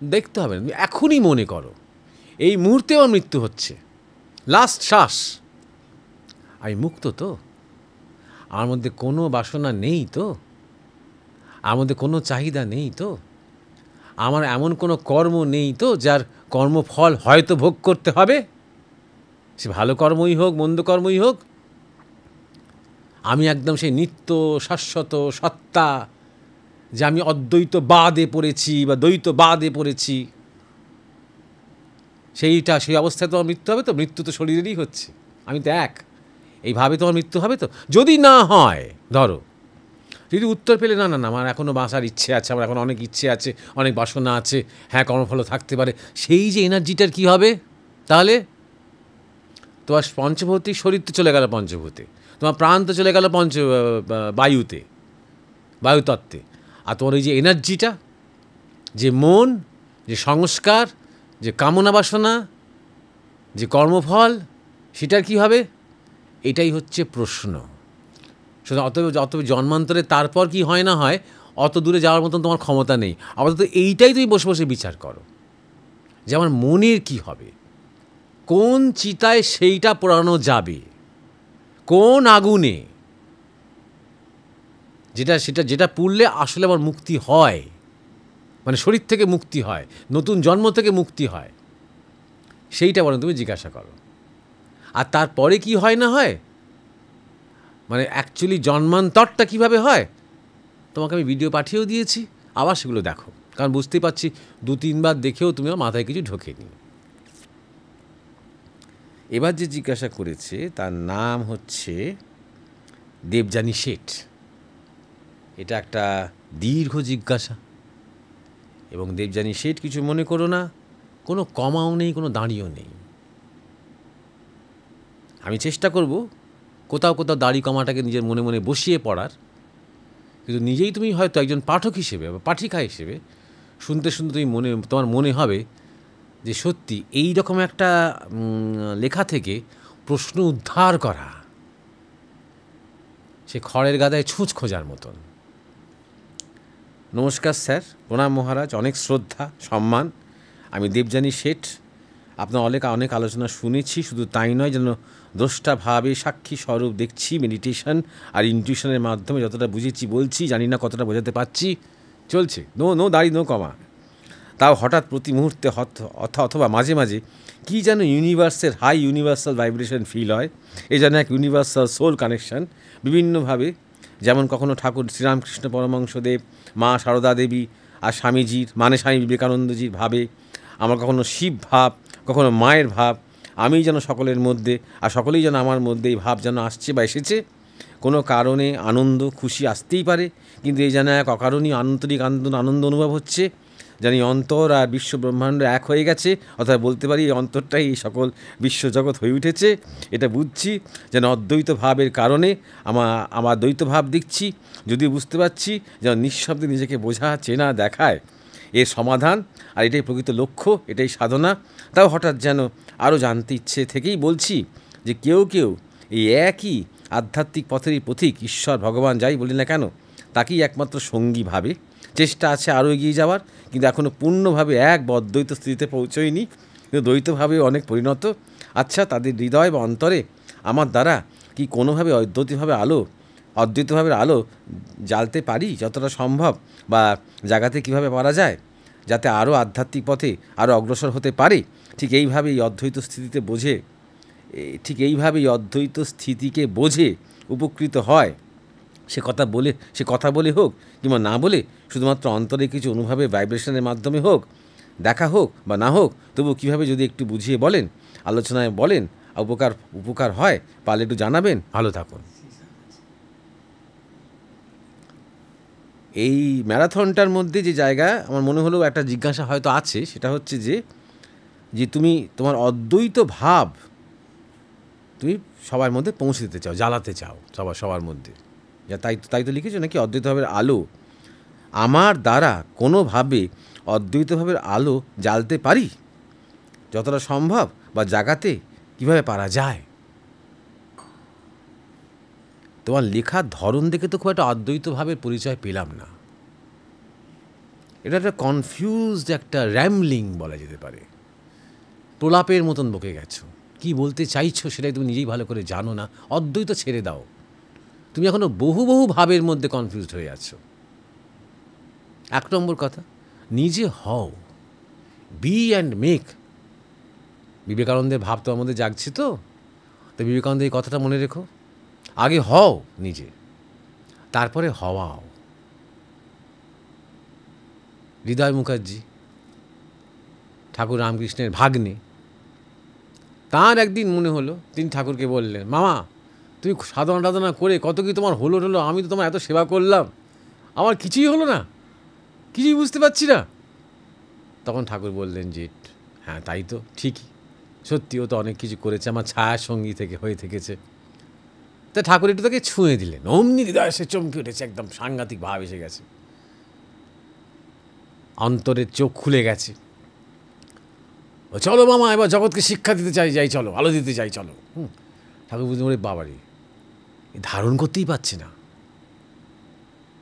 দেখতে হবে না, তুমি এখনই মনে করো এই মুহূর্তে আমার মৃত্যু হচ্ছে, লাস্ট শ্বাস, আমি মুক্ত তো, আমার মধ্যে কোনো বাসনা নেই তো, আমার মধ্যে কোনো চাহিদা নেই তো, আমার এমন কোনো কর্ম নেই তো যার কর্মফল হয়তো ভোগ করতে হবে, সে ভালো কর্মই হোক মন্দ কর্মই হোক। আমি একদম সেই নিত্য শাশ্বত সত্তা, যে আমি অদ্বৈতবাদে পড়েছি বা দ্বৈতবাদে পড়েছি, সেই অবস্থায় তোমার মৃত্যু হবে তো? মৃত্যু তো শরীরেরই হচ্ছে, আমি তো এক, এইভাবে তোমার মৃত্যু হবে তো? যদি না হয়, ধরো যদি উত্তর পেলে না না না আমার এখনও বাঁচার ইচ্ছে আছে, আমার এখন অনেক ইচ্ছে আছে, অনেক বাসনা আছে, হ্যাঁ কর্মফল থাকতে পারে, সেই যে এনার্জিটার কী হবে তাহলে? তোমার পঞ্চভৌতিক শরীর তো চলে গেল পঞ্চভূতে, তোমার প্রাণ তো চলে গেল বায়ুতত্ত্বে, আর তোমার ওই যে এনার্জিটা, যে মন, যে সংস্কার, যে কামনা বাসনা, যে কর্মফল, সেটার কী হবে? এটাই হচ্ছে প্রশ্ন। সুতরাং অতএব জন্মান্তরে তারপর কি হয় না হয় অত দূরে যাওয়ার মতন তোমার ক্ষমতা নেই। আপাতত এইটাই তুমি বসে বসে বিচার করো যে আমার মনের কী হবে, কোন চিতায় সেইটা পোড়ানো যাবে, কোন আগুনে, যেটা পুড়লে আসলে আমার মুক্তি হয়, মানে শরীর থেকে মুক্তি হয়, নতুন জন্ম থেকে মুক্তি হয়, সেইটা বরং তুমি জিজ্ঞাসা করো। আর তারপরে কি হয় না হয়, মানে অ্যাকচুয়ালি জন্মান্তরটা কীভাবে হয়, তোমাকে আমি ভিডিও পাঠিয়েও দিয়েছি, আবার সেগুলো দেখো, কারণ বুঝতেই পারছি 2-3 বার দেখেও তুমি মাথায় কিছু ঢোকেনি। এবার যে জিজ্ঞাসা করেছে তার নাম হচ্ছে দেবযানী শেঠ। এটা একটা দীর্ঘ জিজ্ঞাসা, এবং দেবযানী শেঠ কিছু মনে করো না, কোনো কমাও নেই, কোনো দাঁড়িয়েও নেই। আমি চেষ্টা করব কোথাও কোথাও দাড়ি কমাটাকে নিজের মনে মনে বসিয়ে পড়ার, কিন্তু নিজেই তুমি হয়তো একজন পাঠক হিসেবে বা পাঠিকা হিসেবে শুনতে শুনতে তোমার মনে হবে যে সত্যি এই রকম একটা লেখা থেকে প্রশ্ন উদ্ধার করা সে খড়ের গাদায় ছুঁচ খোঁজার মতন। নমস্কার স্যার, প্রণাম মহারাজ, অনেক শ্রদ্ধা সম্মান। আমি দেবযানী শেঠ, আপনার অনেক আলোচনা শুনেছি, শুধু তাই নয়, যেন দ্রষ্টাভাবে সাক্ষী স্বরূপ দেখছি মেডিটেশন আর ইনটিউশনের মাধ্যমে যতটা বুঝেছি বলছি, জানি না কতটা বোঝাতে পারছি। চলছে নো দাড়ি নো কমা, তাও হঠাৎ প্রতি মুহূর্তে অথবা মাঝে মাঝে কী যেন ইউনিভার্সের হাই ইউনিভার্সাল ভাইব্রেশন ফিল হয়, এ যেন এক ইউনিভার্সাল সোল কানেকশন বিভিন্নভাবে, যেমন কখনো ঠাকুর শ্রীরামকৃষ্ণ পরমহংসদেব, মা সারদা দেবী আর স্বামীজির মানে স্বামী বিবেকানন্দজির ভাবে, আমার কখনো শিব ভাব, কখনো মায়ের ভাব, আমি যেন সকলের মধ্যে আর সকলেই যেন আমার মধ্যে এই ভাব যেন আসছে বা এসেছে, কোনো কারণে আনন্দ খুশি আসতেই পারে, কিন্তু এই যেন এক অকারণীয় আন্তরিক আনন্দ অনুভব হচ্ছে, জানি অন্তর আর বিশ্ব ব্রহ্মাণ্ড এক হয়ে গেছে, অর্থাৎ বলতে পারি এই অন্তরটাই এই সকল বিশ্বজগৎ হয়ে উঠেছে। এটা বুঝছি যেন অদ্বৈত ভাবের কারণে আমার দ্বৈত ভাব দেখছি, যদিও বুঝতে পারছি যেন নিঃশব্দে নিজেকে বোঝা চেনা দেখায় এর সমাধান, আর এটাই প্রকৃত লক্ষ্য, এটাই সাধনা। তাও হঠাৎ যেন আরও জানতে ইচ্ছে থেকেই বলছি যে কেউ কেউ এই একই আধ্যাত্মিক পথেরই পথিক, ঈশ্বর ভগবান যাই বলি না কেন, তাকেই একমাত্র সঙ্গী ভাবে। চেষ্টা আছে আরও এগিয়ে যাওয়ার, কিন্তু এখনও পূর্ণভাবে এক বা অদ্বৈত স্থিতিতে পৌঁছয়নি, কিন্তু দ্বৈতভাবে অনেক পরিণত। আচ্ছা, তাদের হৃদয় বা অন্তরে আমার দ্বারা কি কোনোভাবে অদ্বৈতভাবের আলো জ্বালতে পারি যতটা সম্ভব, বা জাগাতে কিভাবে পারা যায় যাতে আরও আধ্যাত্মিক পথে আরও অগ্রসর হতে পারে? ঠিক এইভাবেই অদ্বৈত স্থিতিকে বোঝে উপকৃত হয়। সে কথা বলে হোক কিংবা না বলে, শুধুমাত্র অন্তরে কিছু অনুভবের ভাইব্রেশনের মাধ্যমে হোক, দেখা হোক বা না হোক, তবু কীভাবে যদি একটু বুঝিয়ে বলেন, আলোচনায় বলেন, উপকার হয়, পারলে একটু জানাবেন। ভালো থাকুন। এই ম্যারাথনটার মধ্যে যে জায়গা আমার মনে হলো একটা জিজ্ঞাসা হয়তো আছে, সেটা হচ্ছে যে তুমি তোমার অদ্বৈত ভাব তুমি সবার মধ্যে পৌঁছে দিতে চাও, জ্বালাতে চাও সবার মধ্যে, তাই তো লিখেছো নাকি? অদ্বৈতভাবের আলো, আমার দ্বারা কোনোভাবে অদ্বৈতভাবের আলো জ্বালতে পারি যতটা সম্ভব, বা জাগাতে কিভাবে পারা যায়? তোমার লেখার ধরন দেখে তো খুব একটা অদ্বৈতভাবের পরিচয় পেলাম না। এটা একটা কনফিউজড, একটা র্যামলিং বলা যেতে পারে, প্রলাপের মতন বকে গেছো। কি বলতে চাইছো সেটাই তুমি নিজেই ভালো করে জানো না। অদ্বৈত ছেড়ে দাও, তুমি এখনও বহু ভাবের মধ্যে কনফিউজড হয়ে আছো। এক নম্বর কথা, নিজে হও, বি অ্যান্ড মেক। বিবেকানন্দের ভাব তো আমাদের জাগছে, তো বিবেকানন্দ এই কথাটা মনে রেখো, আগে হও নিজে, তারপরে হওয়াও। হৃদয় মুখার্জি, ঠাকুর রামকৃষ্ণের ভাগ্নে, তাঁর একদিন মনে হলো, তিনি ঠাকুরকে বললেন, মামা তুমি সাধনা করে কত কি তোমার হলো, আমি তো তোমার এত সেবা করলাম, আমার কিছুই হলো না, কিছুই বুঝতে পারছি না। তখন ঠাকুর বললেন যে হ্যাঁ তাই তো, ঠিকই, সত্যি ও তো অনেক কিছু করেছে, আমার ছায়া সঙ্গী হয়ে থেকেছে। তা ঠাকুর একটু তাকে ছুঁয়ে দিলেন, অমনি হৃদয় সে চমকে উঠেছে, একদম সাংঘাতিক ভাব এসে গেছে, অন্তরের চোখ খুলে গেছে। চলো মামা, এবার জগৎকে শিক্ষা দিতে যাই চলো, আলো দিতে যাই চলো। ঠাকুর বুঝতে পারে বাবারে ধারণ করতেই পারছে না,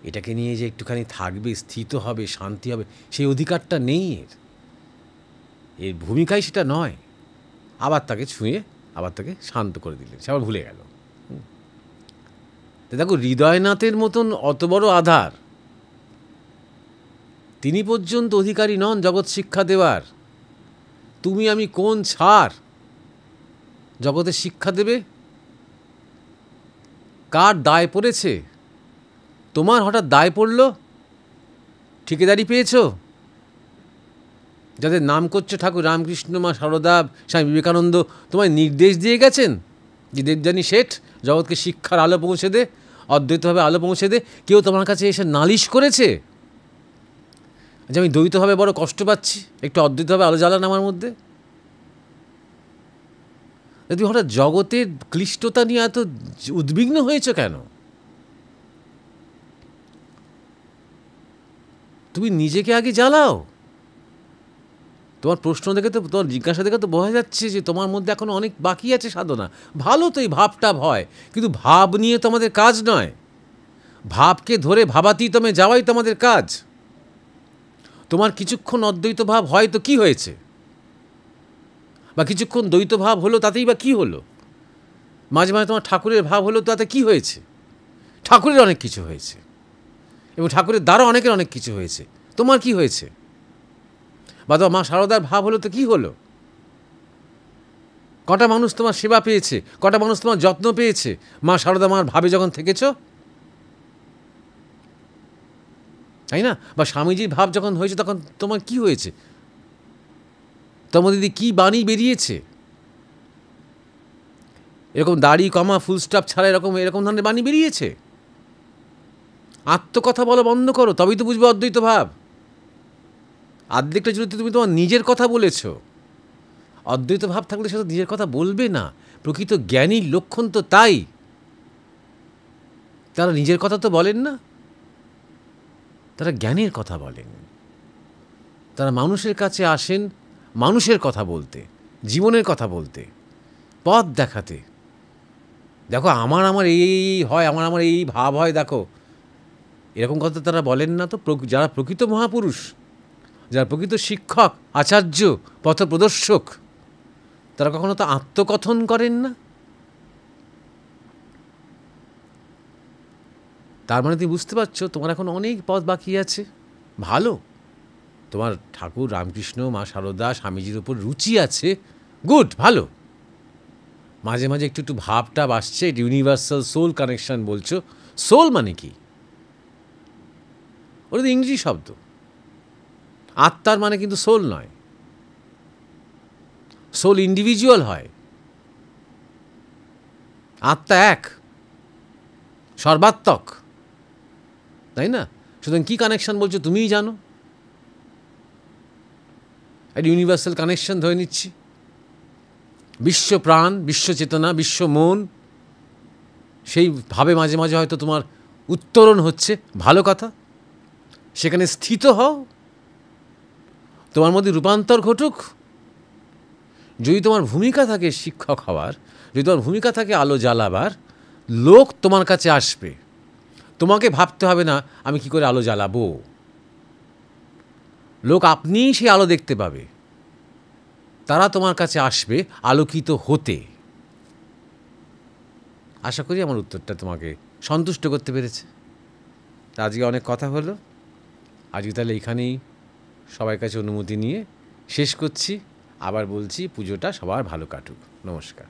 এটাকে নিয়ে যে একটুখানি থাকবে, স্থিত হবে, শান্তি হবে, সেই অধিকারটা নেই এর ভূমিকাই সেটা নয়। আবার তাকে ছুঁয়ে আবার তাকে শান্ত করে দিলেন, সে আবার ভুলে গেল। তো দেখো, হৃদয়নাথের মতন অত বড় আধার, তিনি পর্যন্ত অধিকারী নন জগৎ শিক্ষা দেওয়ার। তুমি আমি কোন ছাড় জগতে শিক্ষা দেবে? কার দায় পড়েছে? তোমার হঠাৎ দায় পড়ল, ঠিকাদারি পেয়েছ, যাদের নাম করছো ঠাকুর রামকৃষ্ণ, মা সারদা, স্বামী বিবেকানন্দ, তোমায় নির্দেশ দিয়ে গেছেন যে দেবযানী শেঠ জগৎকে শিক্ষার আলো পৌঁছে দে, অদ্বৈতভাবে আলো পৌঁছে দে। কেউ তোমার কাছে এসে নালিশ করেছে যে আমি দ্বৈতভাবে বড় কষ্ট পাচ্ছি, একটু অদ্বৈতভাবে আলো জ্বালান আমার মধ্যে? তুমি হঠাৎ জগতের ক্লিষ্টতা নিয়ে এত উদ্বিগ্ন হয়েছ কেন? তুমি নিজেকে আগে জ্বালাও। তোমার প্রশ্ন দেখে তো, তোমার জিজ্ঞাসা দেখে তো বোঝা যাচ্ছে যে তোমার মধ্যে এখনো অনেক বাকি আছে সাধনা। ভালো তো এই ভাবটাব হয়, কিন্তু ভাব নিয়ে তো আমাদের কাজ নয়, ভাবকে ধরে ভাবাতীতমে যাওয়াই তো আমাদের কাজ। তোমার কিছুক্ষণ অদ্বৈত ভাব হয় তো কি হয়েছে, বা কিছুক্ষণ দ্বৈত ভাব হলো তাতেই বা কি হলো? মাঝে মাঝে তোমার ঠাকুরের ভাব হলো, তাতে কি হয়েছে? ঠাকুরের অনেক কিছু হয়েছে, এবং ঠাকুরের দ্বারা অনেকের অনেক কিছু হয়েছে, তোমার কি হয়েছে? বা তোমার মা সারদার ভাব হলো তো কি হলো? কটা মানুষ তোমার সেবা পেয়েছে, কটা মানুষ তোমার যত্ন পেয়েছে মা সারদা মার ভাবে যখন থেকেছ, তাই না? বা স্বামীজির ভাব যখন হয়েছে তখন তোমার কি হয়েছে? তোমার দিদি কি বাণী বেরিয়েছে? এরকম দাড়ি কমা ফুল স্টপ ছাড়া এরকম ধরনের বাণী বেরিয়েছে। আত্মকথা বলা বন্ধ করো, তবেই তো বুঝবে অদ্বৈত ভাব। আর্ধেকটা জুড়ে তুমি তোমার নিজের কথা বলেছ। অদ্বৈত ভাব থাকলে সে তো নিজের কথা বলবে না। প্রকৃত জ্ঞানীর লক্ষণ তো তাই, তারা নিজের কথা তো বলেন না, তারা জ্ঞানের কথা বলেন। তারা মানুষের কাছে আসেন মানুষের কথা বলতে, জীবনের কথা বলতে, পথ দেখাতে। দেখো আমার এই হয়, আমার এই ভাব হয়, দেখো এরকম কথা তারা বলেন না তো। যারা প্রকৃত মহাপুরুষ, যারা প্রকৃত শিক্ষক, আচার্য, পথপ্রদর্শক, তারা কখনো তো আত্মকথন করেন না। তার মানে তুমি বুঝতে পারছো তোমার এখন অনেক পথ বাকি আছে। ভালো, তোমার ঠাকুর রামকৃষ্ণ, মা সারদা, স্বামীজির ওপর রুচি আছে, গুড, ভালো। মাঝে মাঝে একটু ভাবটা আসছে, ইউনিভার্সাল সোল কানেকশন বলছো। সোল মানে কি? ওটা তো ইংরেজি শব্দ। আত্মার মানে কিন্তু সোল নয়। সোল ইন্ডিভিজুয়াল হয়, আত্মা এক, সর্বাত্মক, তাই না? সুতরাং কী কানেকশন বলছো তুমিই জানো। একটা ইউনিভার্সাল কানেকশন ধরে নিচ্ছি। বিশ্ব প্রাণ, বিশ্ব চেতনা, বিশ্ব মন, সেই ভাবে মাঝে মাঝে হয়তো তোমার উত্তরণ হচ্ছে, ভালো কথা। সেখানে স্থিত হও, তোমার মধ্যে রূপান্তর ঘটুক। যদি তোমার ভূমিকা থাকে শিক্ষক হওয়ার, যদি তোমার ভূমিকা থাকে আলো জ্বালাবার, লোক তোমার কাছে আসবে। তোমাকে ভাবতে হবে না আমি কি করে আলো জ্বালাবো। লোক আপনিই সেই আলো দেখতে পাবে, তারা তোমার কাছে আসবে আলোকিত হতে। আশা করি আমার উত্তরটা তোমাকে সন্তুষ্ট করতে পেরেছে। আজকে অনেক কথা হলো, আজকে তাহলে এখানেই সবার কাছে অনুমতি নিয়ে শেষ করছি। আবার বলছি, পুজোটা সবার ভালো কাটুক। নমস্কার।